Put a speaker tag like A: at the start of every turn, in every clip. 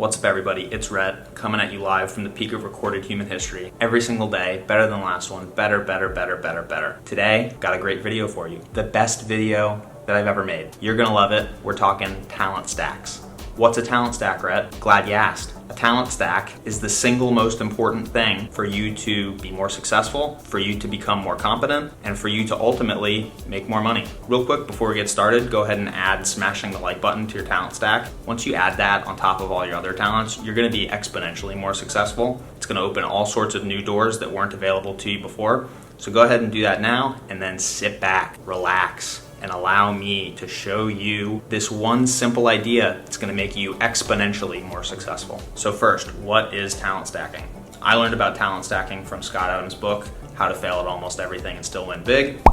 A: What's up everybody, it's Rhett, coming at you live from the peak of recorded human history. Every single day, better than the last one, better. Today, got a great video for you. The best video that I've ever made. You're gonna love it. We're talking talent stacks. What's a talent stack, Rhett? Glad you asked. A talent stack is the single most important thing for you to be more successful, for you to become more competent, and for you to ultimately make more money. Real quick, before we get started, go ahead and add smashing the like button to your talent stack. Once you add that on top of all your other talents, you're gonna be exponentially more successful. It's gonna open all sorts of new doors that weren't available to you before. So go ahead and do that now, and then sit back, relax, and allow me to show you this one simple idea that's gonna make you exponentially more successful. So first, what is talent stacking? I learned about talent stacking from Scott Adams' book, How to Fail at Almost Everything and Still Win Big.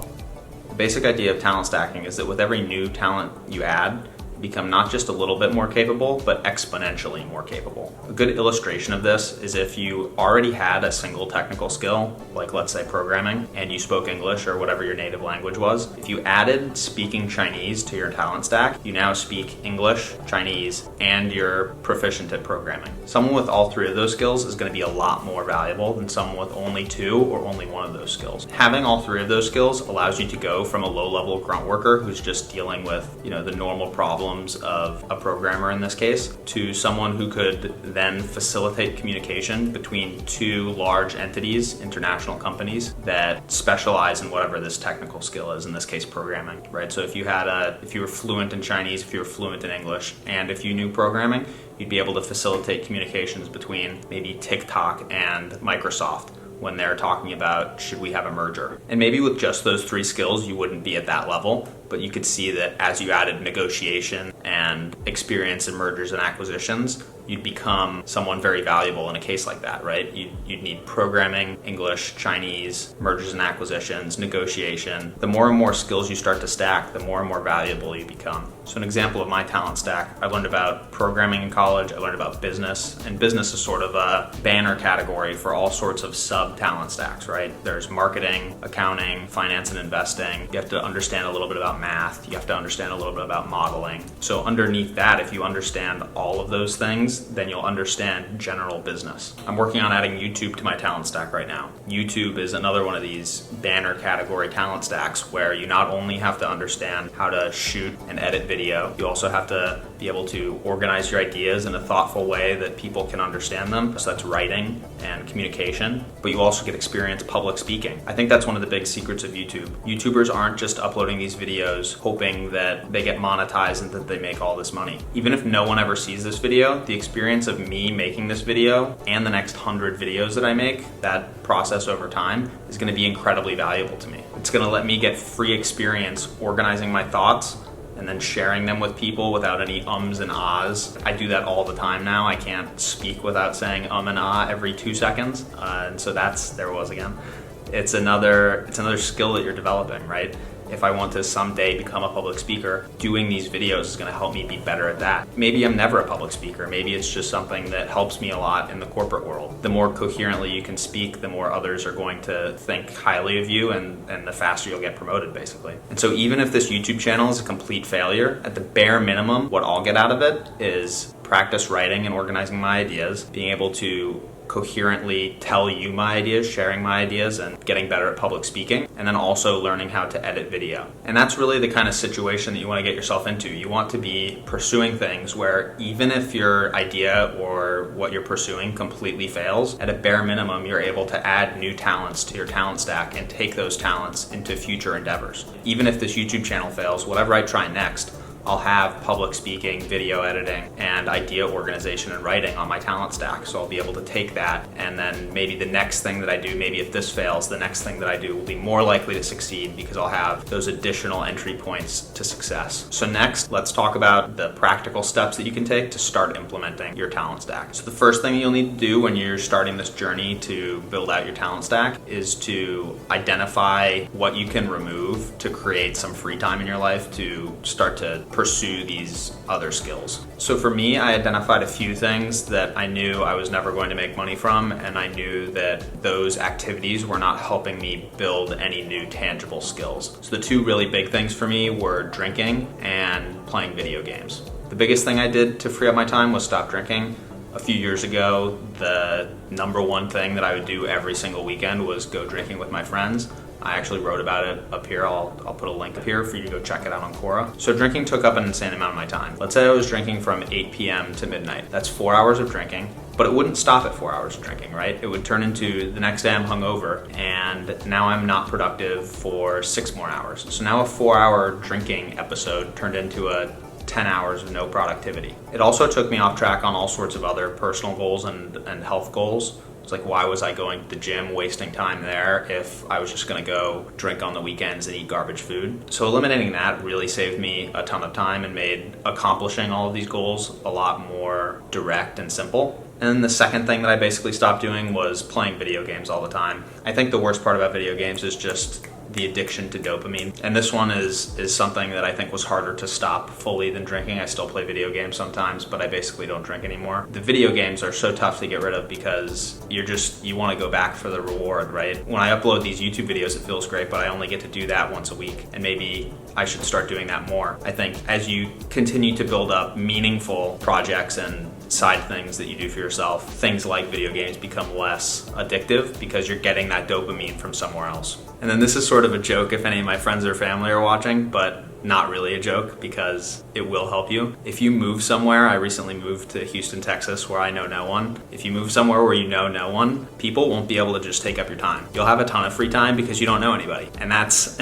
A: The basic idea of talent stacking is that with every new talent you add, you become not just a little bit more capable, but exponentially more capable. A good illustration of this is if you already had a single technical skill, like let's say programming, and you spoke English or whatever your native language was. If you added speaking Chinese to your talent stack, you now speak English, Chinese, and you're proficient at programming. Someone with all three of those skills is going to be a lot more valuable than someone with only two or only one of those skills. Having all three of those skills allows you to go from a low-level grunt worker who's just dealing with, the normal problems of a programmer in this case, to someone who could then facilitate communication between two large entities, international companies that specialize in whatever this technical skill is, in this case programming, right? So if you were fluent in Chinese, if you were fluent in English, and if you knew programming, you'd be able to facilitate communications between maybe TikTok and Microsoft when they're talking about, should we have a merger? And maybe with just those three skills, you wouldn't be at that level, but you could see that as you added negotiation and experience in mergers and acquisitions, you'd become someone very valuable in a case like that, right? You'd need programming, English, Chinese, mergers and acquisitions, negotiation. The more and more skills you start to stack, the more and more valuable you become. So an example of my talent stack, I learned about programming in college, I learned about business, and business is sort of a banner category for all sorts of sub-talent stacks, right? There's marketing, accounting, finance and investing. You have to understand a little bit about math. You have to understand a little bit about modeling. So underneath that, if you understand all of those things, then you'll understand general business. I'm working on adding YouTube to my talent stack right now. YouTube is another one of these banner category talent stacks where you not only have to understand how to shoot and edit video, you also have to be able to organize your ideas in a thoughtful way that people can understand them. So that's writing and communication, but you also get experience public speaking. I think that's one of the big secrets of YouTube. YouTubers aren't just uploading these videos hoping that they get monetized and that they make all this money. Even if no one ever sees this video, the experience of me making this video and the next 100 videos that I make, that process over time, is gonna be incredibly valuable to me. It's gonna let me get free experience organizing my thoughts and then sharing them with people without any ums and ahs. I do that all the time now. I can't speak without saying and ah every 2 seconds. And so there it was again. It's another skill that you're developing, right? If I want to someday become a public speaker, doing these videos is gonna help me be better at that. Maybe I'm never a public speaker. Maybe it's just something that helps me a lot in the corporate world. The more coherently you can speak, the more others are going to think highly of you, and the faster you'll get promoted, basically. And so even if this YouTube channel is a complete failure, at the bare minimum, what I'll get out of it is practice writing and organizing my ideas, being able to coherently tell you my ideas, sharing my ideas, and getting better at public speaking, and then also learning how to edit video. And that's really the kind of situation that you want to get yourself into. You want to be pursuing things where even if your idea or what you're pursuing completely fails, at a bare minimum, you're able to add new talents to your talent stack and take those talents into future endeavors. Even if this YouTube channel fails, whatever I try next, I'll have public speaking, video editing, and idea organization and writing on my talent stack. So I'll be able to take that, and then maybe the next thing that I do, maybe if this fails, the next thing that I do will be more likely to succeed because I'll have those additional entry points to success. So next, let's talk about the practical steps that you can take to start implementing your talent stack. So the first thing you'll need to do when you're starting this journey to build out your talent stack is to identify what you can remove to create some free time in your life to start to pursue these other skills. So for me, I identified a few things that I knew I was never going to make money from, and I knew that those activities were not helping me build any new tangible skills. So the two really big things for me were drinking and playing video games. The biggest thing I did to free up my time was stop drinking. A few years ago, the number one thing that I would do every single weekend was go drinking with my friends. I actually wrote about it up here. I'll put a link up here for you to go check it out on Quora. So drinking took up an insane amount of my time. Let's say I was drinking from 8 p.m. to midnight. That's 4 hours of drinking, but it wouldn't stop at 4 hours of drinking, right? It would turn into the next day I'm hungover, and now I'm not productive for 6 more hours. So now a 4-hour drinking episode turned into a 10 hours of no productivity. It also took me off track on all sorts of other personal goals and health goals. It's like, why was I going to the gym, wasting time there if I was just gonna go drink on the weekends and eat garbage food? So eliminating that really saved me a ton of time and made accomplishing all of these goals a lot more direct and simple. And then the second thing that I basically stopped doing was playing video games all the time. I think the worst part about video games is just the addiction to dopamine. And this one is something that I think was harder to stop fully than drinking. I still play video games sometimes, but I basically don't drink anymore. The video games are so tough to get rid of because you want to go back for the reward, right? When I upload these YouTube videos, it feels great, but I only get to do that once a week. And maybe I should start doing that more. I think as you continue to build up meaningful projects and side things that you do for yourself, things like video games become less addictive because you're getting that dopamine from somewhere else. And then this is sort of a joke if any of my friends or family are watching, but not really a joke because it will help you. If you move somewhere, I recently moved to Houston, Texas, where I know no one. If you move somewhere where you know no one, people won't be able to just take up your time. You'll have a ton of free time because you don't know anybody. And that's,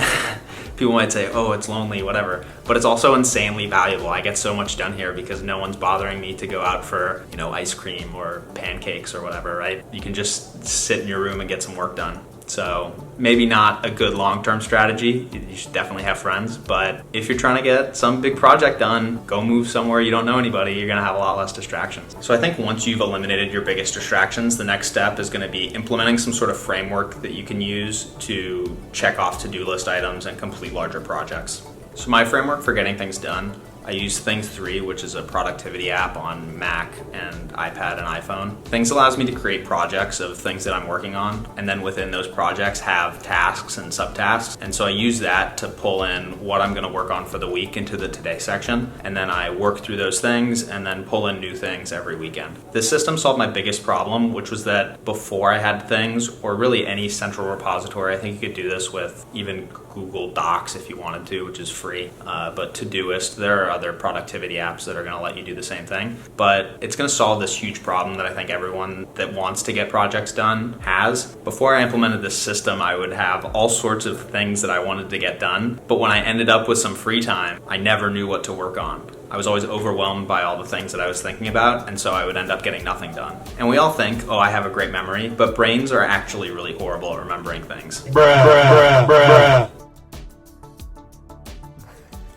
A: people might say, oh, it's lonely, whatever. But it's also insanely valuable. I get so much done here because no one's bothering me to go out for, ice cream or pancakes or whatever, right? You can just sit in your room and get some work done. So maybe not a good long-term strategy. You should definitely have friends, but if you're trying to get some big project done, go move somewhere you don't know anybody, you're gonna have a lot less distractions. So I think once you've eliminated your biggest distractions, the next step is gonna be implementing some sort of framework that you can use to check off to-do list items and complete larger projects. So my framework for getting things done, I use Things 3, which is a productivity app on Mac and iPad and iPhone. Things allows me to create projects of things that I'm working on, and then within those projects have tasks and subtasks. And so I use that to pull in what I'm gonna work on for the week into the Today section, and then I work through those things and then pull in new things every weekend. This system solved my biggest problem, which was that before I had Things, or really any central repository, I think you could do this with even Google Docs if you wanted to, which is free, but Todoist, there are other productivity apps that are gonna let you do the same thing. But it's gonna solve this huge problem that I think everyone that wants to get projects done has. Before I implemented this system, I would have all sorts of things that I wanted to get done, but when I ended up with some free time, I never knew what to work on. I was always overwhelmed by all the things that I was thinking about, and so I would end up getting nothing done. And we all think, oh, I have a great memory, but brains are actually really horrible at remembering things. Bruh.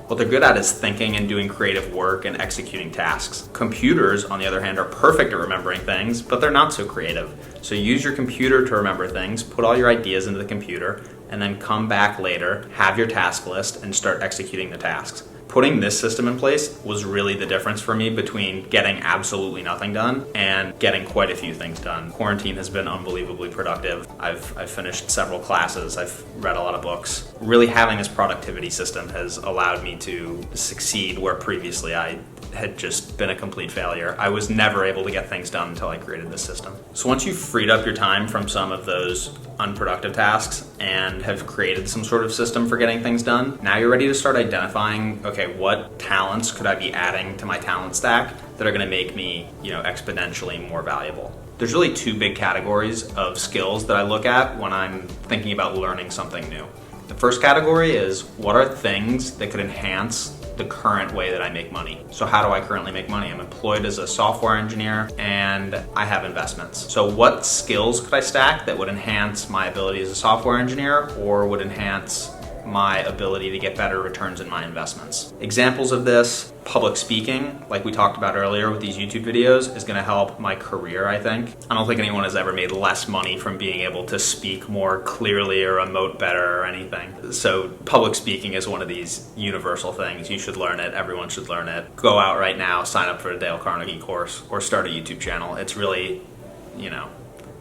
A: What they're good at is thinking and doing creative work and executing tasks. Computers, on the other hand, are perfect at remembering things, but they're not so creative. So use your computer to remember things, put all your ideas into the computer, and then come back later, have your task list, and start executing the tasks. Putting this system in place was really the difference for me between getting absolutely nothing done and getting quite a few things done. Quarantine has been unbelievably productive. I've finished several classes. I've read a lot of books. Really having this productivity system has allowed me to succeed where previously I had just been a complete failure. I was never able to get things done until I created this system. So once you've freed up your time from some of those unproductive tasks and have created some sort of system for getting things done, now you're ready to start identifying, okay, what talents could I be adding to my talent stack that are gonna make me, exponentially more valuable? There's really two big categories of skills that I look at when I'm thinking about learning something new. The first category is, what are things that could enhance the current way that I make money? So how do I currently make money? I'm employed as a software engineer and I have investments. So what skills could I stack that would enhance my ability as a software engineer or would enhance my ability to get better returns in my investments? Examples of this, public speaking, like we talked about earlier with these YouTube videos, is gonna help my career, I think. I don't think anyone has ever made less money from being able to speak more clearly or emote better or anything. So public speaking is one of these universal things. You should learn it, everyone should learn it. Go out right now, sign up for a Dale Carnegie course or start a YouTube channel. It's really,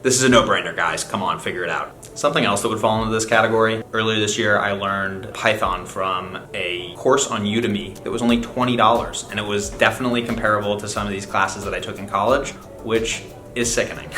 A: this is a no-brainer, guys. Come on, figure it out. Something else that would fall into this category, earlier this year I learned Python from a course on Udemy that was only $20, and it was definitely comparable to some of these classes that I took in college, which is sickening.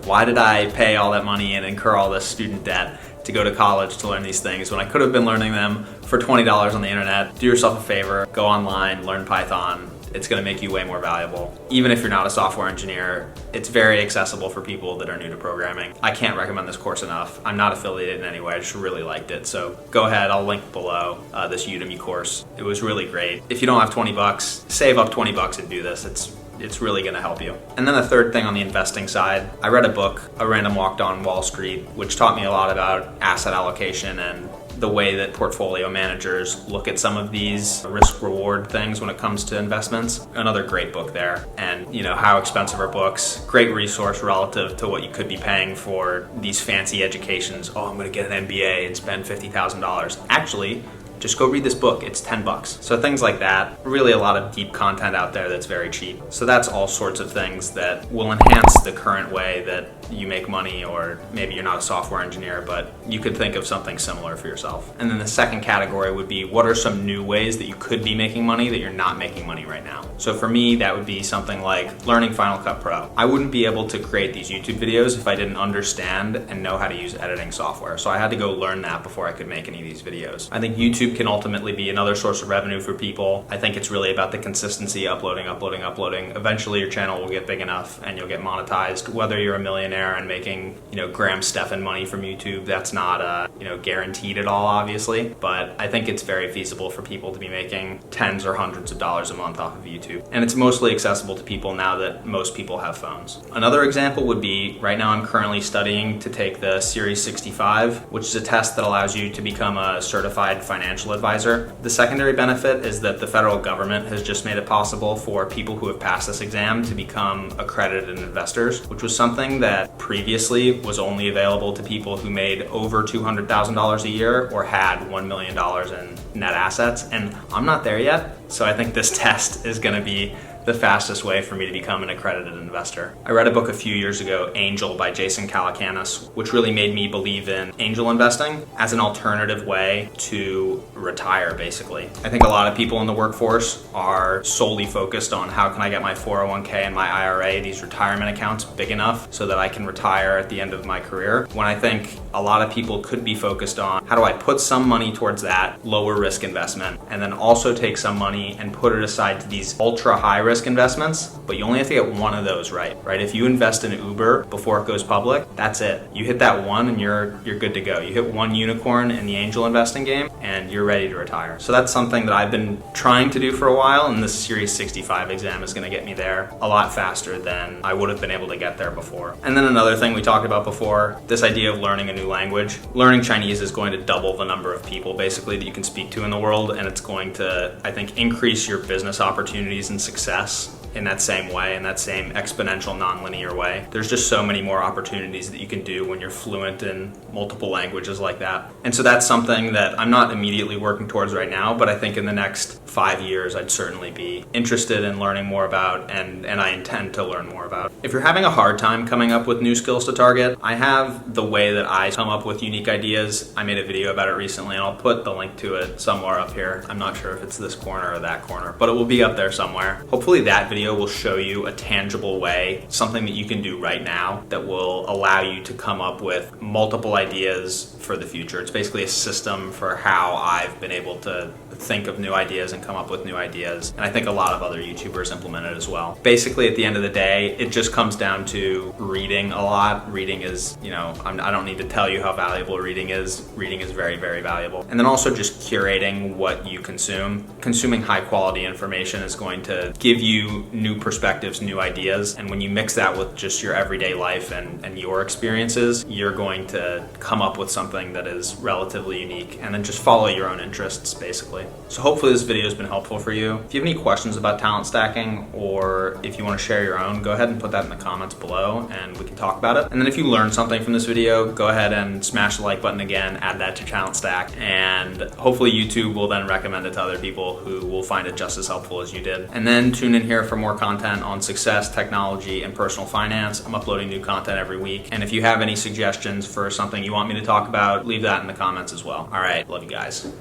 A: Why did I pay all that money and incur all this student debt to go to college to learn these things when I could have been learning them for $20 on the internet? Do yourself a favor, go online, learn Python. It's going to make you way more valuable. Even if you're not a software engineer, it's very accessible for people that are new to programming. I can't recommend this course enough. I'm not affiliated in any way, I just really liked it. So go ahead, I'll link below this Udemy course. It was really great. If you don't have 20 bucks, save up 20 bucks and do this. It's really gonna help you. And then the third thing on the investing side, I read a book, A Random Walk Down Wall Street, which taught me a lot about asset allocation and the way that portfolio managers look at some of these risk-reward things when it comes to investments. Another great book there. And how expensive are books? Great resource relative to what you could be paying for these fancy educations. Oh, I'm gonna get an MBA and spend $50,000. Actually, just go read this book, it's 10 bucks. So things like that, really a lot of deep content out there that's very cheap. So that's all sorts of things that will enhance the current way that you make money, or maybe you're not a software engineer, but you could think of something similar for yourself. And then the second category would be, what are some new ways that you could be making money that you're not making money right now? So for me, that would be something like learning Final Cut Pro. I wouldn't be able to create these YouTube videos if I didn't understand and know how to use editing software. So I had to go learn that before I could make any of these videos. I think YouTube can ultimately be another source of revenue for people. I think it's really about the consistency, uploading. Eventually your channel will get big enough and you'll get monetized. Whether you're a millionaire and making, Graham Stephan money from YouTube, that's not, guaranteed at all, obviously. But I think it's very feasible for people to be making tens or hundreds of dollars a month off of YouTube. And it's mostly accessible to people now that most people have phones. Another example would be, right now I'm currently studying to take the Series 65, which is a test that allows you to become a certified financial advisor. The secondary benefit is that the federal government has just made it possible for people who have passed this exam to become accredited investors, which was something that previously was only available to people who made over $200,000 a year or had $1 million in net assets. And I'm not there yet, so I think this test is going to be the fastest way for me to become an accredited investor. I read a book a few years ago, Angel by Jason Calacanis, which really made me believe in angel investing as an alternative way to retire, basically. I think a lot of people in the workforce are solely focused on how can I get my 401k and my IRA, these retirement accounts, big enough so that I can retire at the end of my career, when I think a lot of people could be focused on how do I put some money towards that lower risk investment and then also take some money and put it aside to these ultra high risk investments, but you only have to get one of those right? If you invest in Uber before it goes public, that's it. You hit that one and you're good to go. You hit one unicorn in the angel investing game and you're ready to retire. So that's something that I've been trying to do for a while, and this Series 65 exam is gonna get me there a lot faster than I would have been able to get there before. And then another thing we talked about before, this idea of learning a new language. Learning Chinese is going to double the number of people basically that you can speak to in the world, and it's going to, I think, increase your business opportunities and success in that same way, in that same exponential nonlinear way. There's just so many more opportunities that you can do when you're fluent in multiple languages like that. And so that's something that I'm not immediately working towards right now, but I think in the next 5 years I'd certainly be interested in learning more about, and I intend to learn more about. If you're having a hard time coming up with new skills to target, I have the way that I come up with unique ideas. I made a video about it recently and I'll put the link to it somewhere up here. I'm not sure if it's this corner or that corner, but it will be up there somewhere. Hopefully that video will show you a tangible way, something that you can do right now that will allow you to come up with multiple ideas for the future. It's basically a system for how I've been able to think of new ideas and come up with new ideas. And I think a lot of other YouTubers implement it as well. Basically, at the end of the day, it just comes down to reading a lot. Reading is, I don't need to tell you how valuable reading is. Reading is very, very valuable. And then also just curating what you consume. Consuming high quality information is going to give you new perspectives, new ideas. And when you mix that with just your everyday life and your experiences, you're going to come up with something that is relatively unique, and then just follow your own interests, basically. So hopefully this video has been helpful for you. If you have any questions about talent stacking, or if you want to share your own, go ahead and put that in the comments below and we can talk about it. And then if you learned something from this video, go ahead and smash the like button again, add that to Talent Stack, and hopefully YouTube will then recommend it to other people who will find it just as helpful as you did. And then tune in here for more content on success, technology, and personal finance. I'm uploading new content every week. And if you have any suggestions for something you want me to talk about, leave that in the comments as well. All right, love you guys.